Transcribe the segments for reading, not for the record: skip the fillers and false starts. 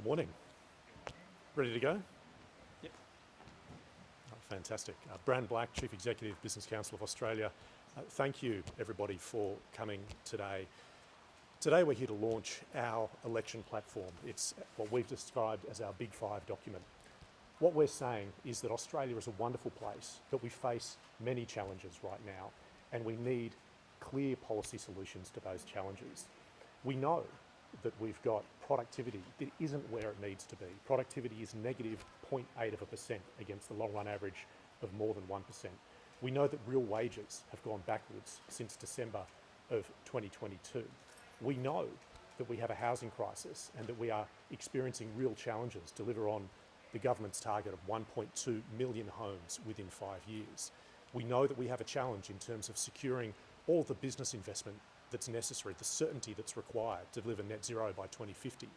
Morning. Ready to go? Yep. Oh, fantastic. Bran, Chief Executive, Business Council of Australia. Thank you, everybody, for coming today. Today we're here to launch our election platform. It's what we've described as our Big Five document. What we're saying is that Australia is a wonderful place, but we face many challenges right now, and we need clear policy solutions to those challenges. We know that we've got productivity that isn't where it needs to be. Productivity is negative 0.8% against the long run average of more than 1%. We know that real wages have gone backwards since December of 2022. We know that we have a housing crisis and that we are experiencing real challenges to deliver on the government's target of 1.2 million homes within 5 years. We know that we have a challenge in terms of securing all the business investment that's necessary, the certainty that's required to deliver net zero by 2050.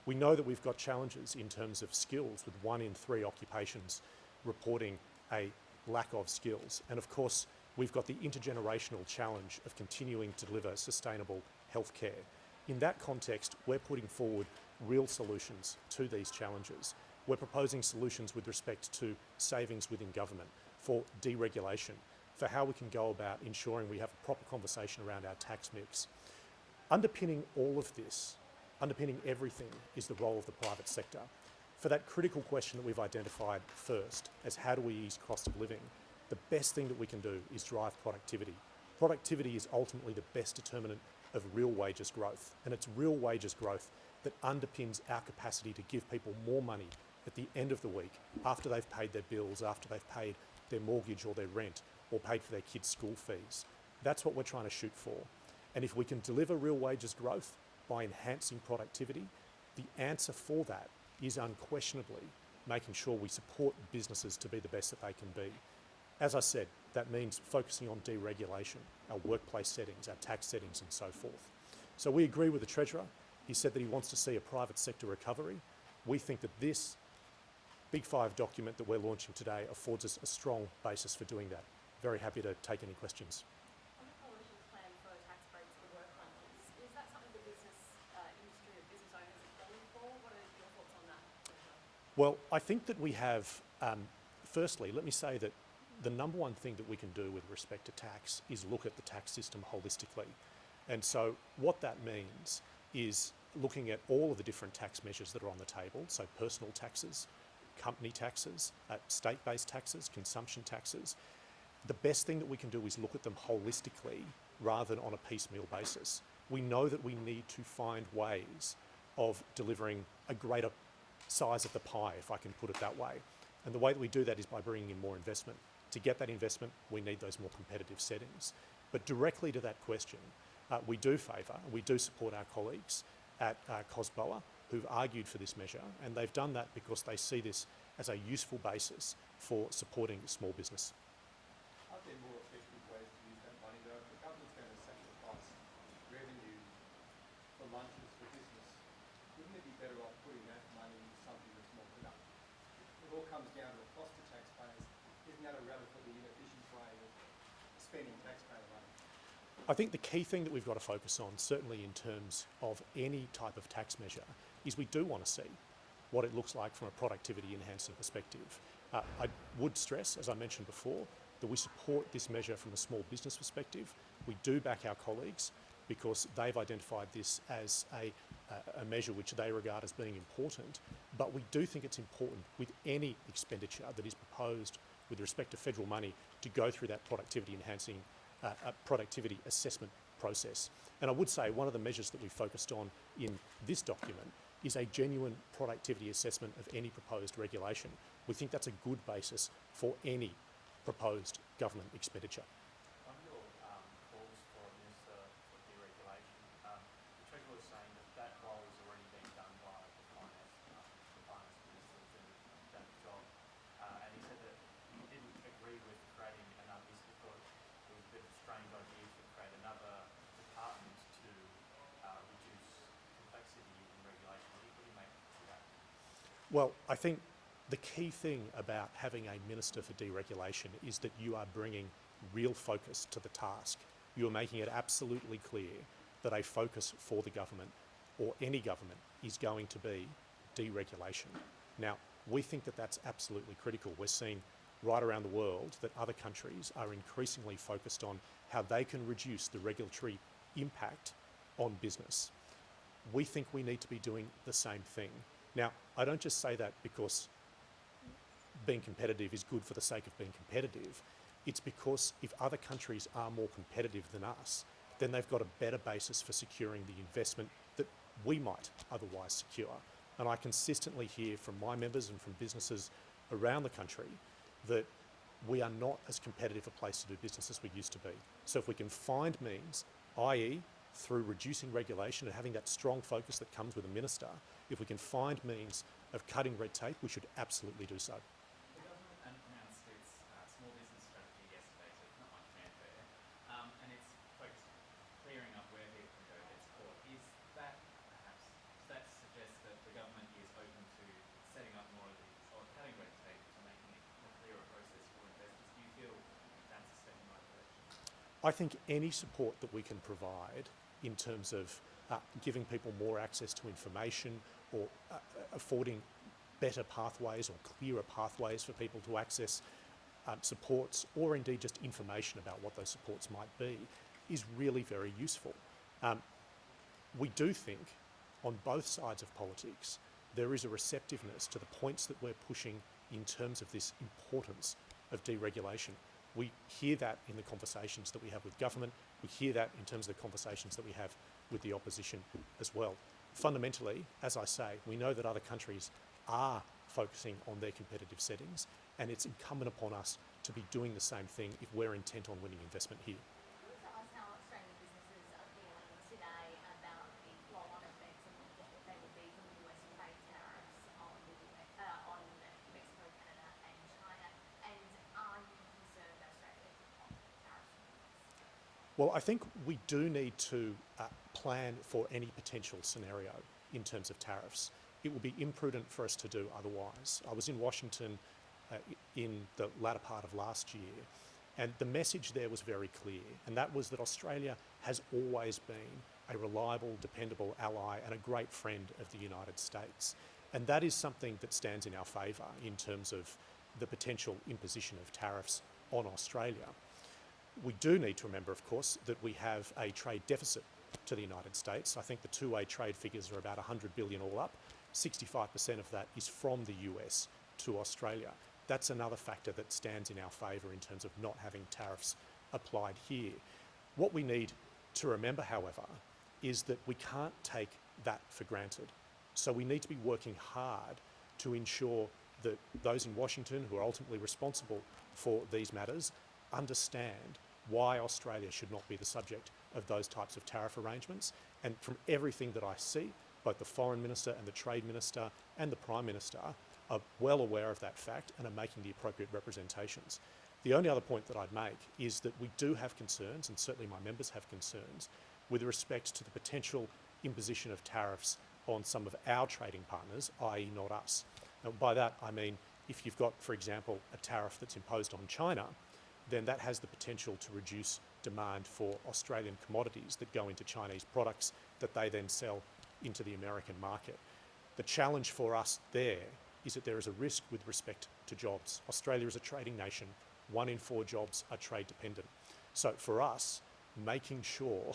We know that we've got challenges in terms of skills, with 1 in 3 occupations reporting a lack of skills. And of course, we've got the intergenerational challenge of continuing to deliver sustainable healthcare. In that context, we're putting forward real solutions to these challenges. We're proposing solutions with respect to savings within government, for deregulation, for how we can go about ensuring we have a proper conversation around our tax mix. Underpinning all of this, underpinning everything, is the role of the private sector. For that critical question that we've identified first, as how do we ease cost of living, the best thing that we can do is drive productivity. Productivity is ultimately the best determinant of real wages growth, and it's real wages growth that underpins our capacity to give people more money at the end of the week, after they've paid their bills, after they've paid their mortgage or their rent, or paid for their kids' school fees. That's what we're trying to shoot for. And if we can deliver real wages growth by enhancing productivity, the answer for that is unquestionably making sure we support businesses to be the best that they can be. As I said, that means focusing on deregulation, our workplace settings, our tax settings, and so forth. So we agree with the Treasurer. He said that he wants to see a private sector recovery. We think that this Big Five document that we're launching today affords us a strong basis for doing that. Very happy to take any questions. On the coalition's plan for tax breaks for work hunters, is that something the business industry or business owners are calling for? What are your thoughts on that? Well, I think that we have, firstly, let me say that the number one thing that we can do with respect to tax is look at the tax system holistically. And so what that means is looking at all of the different tax measures that are on the table, so personal taxes, company taxes, state-based taxes, consumption taxes. The best thing that we can do is look at them holistically rather than on a piecemeal basis. We know that we need to find ways of delivering a greater size of the pie, if I can put it that way. And the way that we do that is by bringing in more investment. To get that investment, we need those more competitive settings. But directly to that question, we do favour, we do support our colleagues at COSBOA who've argued for this measure, and they've done that because they see this as a useful basis for supporting small business. Are there more effective ways to use that money though? If the government's going to sacrifice revenue for lunches for business, wouldn't it be better off putting that money into something that's more productive? It all comes down to a cost to taxpayers. Isn't that a relatively inefficient way of spending taxpayer money? I think the key thing that we've got to focus on, certainly in terms of any type of tax measure, is we do want to see what it looks like from a productivity enhancing perspective. I would stress, as I mentioned before, that we support this measure from a small business perspective. We do back our colleagues because they've identified this as a measure which they regard as being important, but we do think it's important with any expenditure that is proposed with respect to federal money to go through that productivity enhancing productivity assessment process. And I would say one of the measures that we focused on in this document is a genuine productivity assessment of any proposed regulation. We think that's a good basis for any proposed government expenditure. On your calls for a minister for deregulation, the Treasurer was saying that role is already being done by the finance minister doing that job, and he said that he didn't agree with creating another. He thought it was a bit of a strange idea to create another department to reduce complexity in regulation. What do you make of that? Well, I think the key thing about having a minister for deregulation is that you are bringing real focus to the task. You are making it absolutely clear that a focus for the government, or any government, is going to be deregulation. Now, we think that that's absolutely critical. We're seeing right around the world that other countries are increasingly focused on how they can reduce the regulatory impact on business. We think we need to be doing the same thing. Now, I don't just say that because being competitive is good for the sake of being competitive. It's because if other countries are more competitive than us, then they've got a better basis for securing the investment that we might otherwise secure. And I consistently hear from my members and from businesses around the country that we are not as competitive a place to do business as we used to be. So if we can find means, i.e. through reducing regulation and having that strong focus that comes with a minister, if we can find means of cutting red tape, we should absolutely do so. The government announced its small business strategy yesterday, so it's not much fanfare, and it's focused on clearing up where people can go get support. Is that perhaps, does that suggest that the government is open to setting up more of these, or cutting red tape to making it a clearer process for investors? Do you feel that's a step in the right direction? I think any support that we can provide in terms of giving people more access to information or affording better pathways or clearer pathways for people to access supports, or indeed just information about what those supports might be, is really very useful. We do think on both sides of politics there is a receptiveness to the points that we're pushing in terms of this importance of deregulation. We hear that in the conversations that we have with government. We hear that in terms of the conversations that we have with the opposition as well. Fundamentally, as I say, we know that other countries are focusing on their competitive settings, and it's incumbent upon us to be doing the same thing if we're intent on winning investment here. Can you tell us how Australian businesses are feeling today about the flow-on effects and what they will be from US trade tariffs on Mexico, Canada and China? And are you concerned that Australia could pop tariffs? Well, I think we do need to plan for any potential scenario in terms of tariffs. It would be imprudent for us to do otherwise. I was in Washington in the latter part of last year, and the message there was very clear, and that was that Australia has always been a reliable, dependable ally and a great friend of the United States. And that is something that stands in our favour in terms of the potential imposition of tariffs on Australia. We do need to remember, of course, that we have a trade deficit to the United States. I think the two-way trade figures are about 100 billion all up. 65% of that is from the US to Australia. That's another factor that stands in our favour in terms of not having tariffs applied here. What we need to remember, however, is that we can't take that for granted. So we need to be working hard to ensure that those in Washington who are ultimately responsible for these matters understand why Australia should not be the subject of those types of tariff arrangements. And from everything that I see, both the Foreign Minister and the Trade Minister and the Prime Minister are well aware of that fact and are making the appropriate representations. The only other point that I'd make is that we do have concerns, and certainly my members have concerns, with respect to the potential imposition of tariffs on some of our trading partners, i.e. not us. Now, by that I mean if you've got, for example, a tariff that's imposed on China, then that has the potential to reduce demand for Australian commodities that go into Chinese products that they then sell into the American market. The challenge for us there is that there is a risk with respect to jobs. Australia is a trading nation. 1 in 4 jobs are trade dependent. So for us, making sure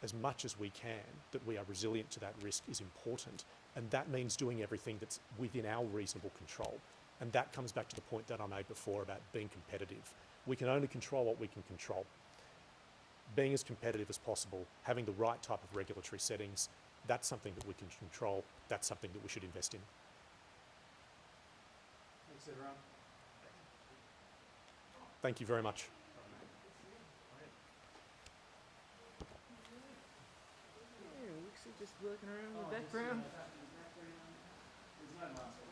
as much as we can that we are resilient to that risk is important. And that means doing everything that's within our reasonable control. And that comes back to the point that I made before about being competitive. We can only control what we can control. Being as competitive as possible, having the right type of regulatory settings, that's something that we can control. That's something that we should invest in. Thanks, everyone. Thank you very much. Yeah, Wixie just working around in the background. There's no mask.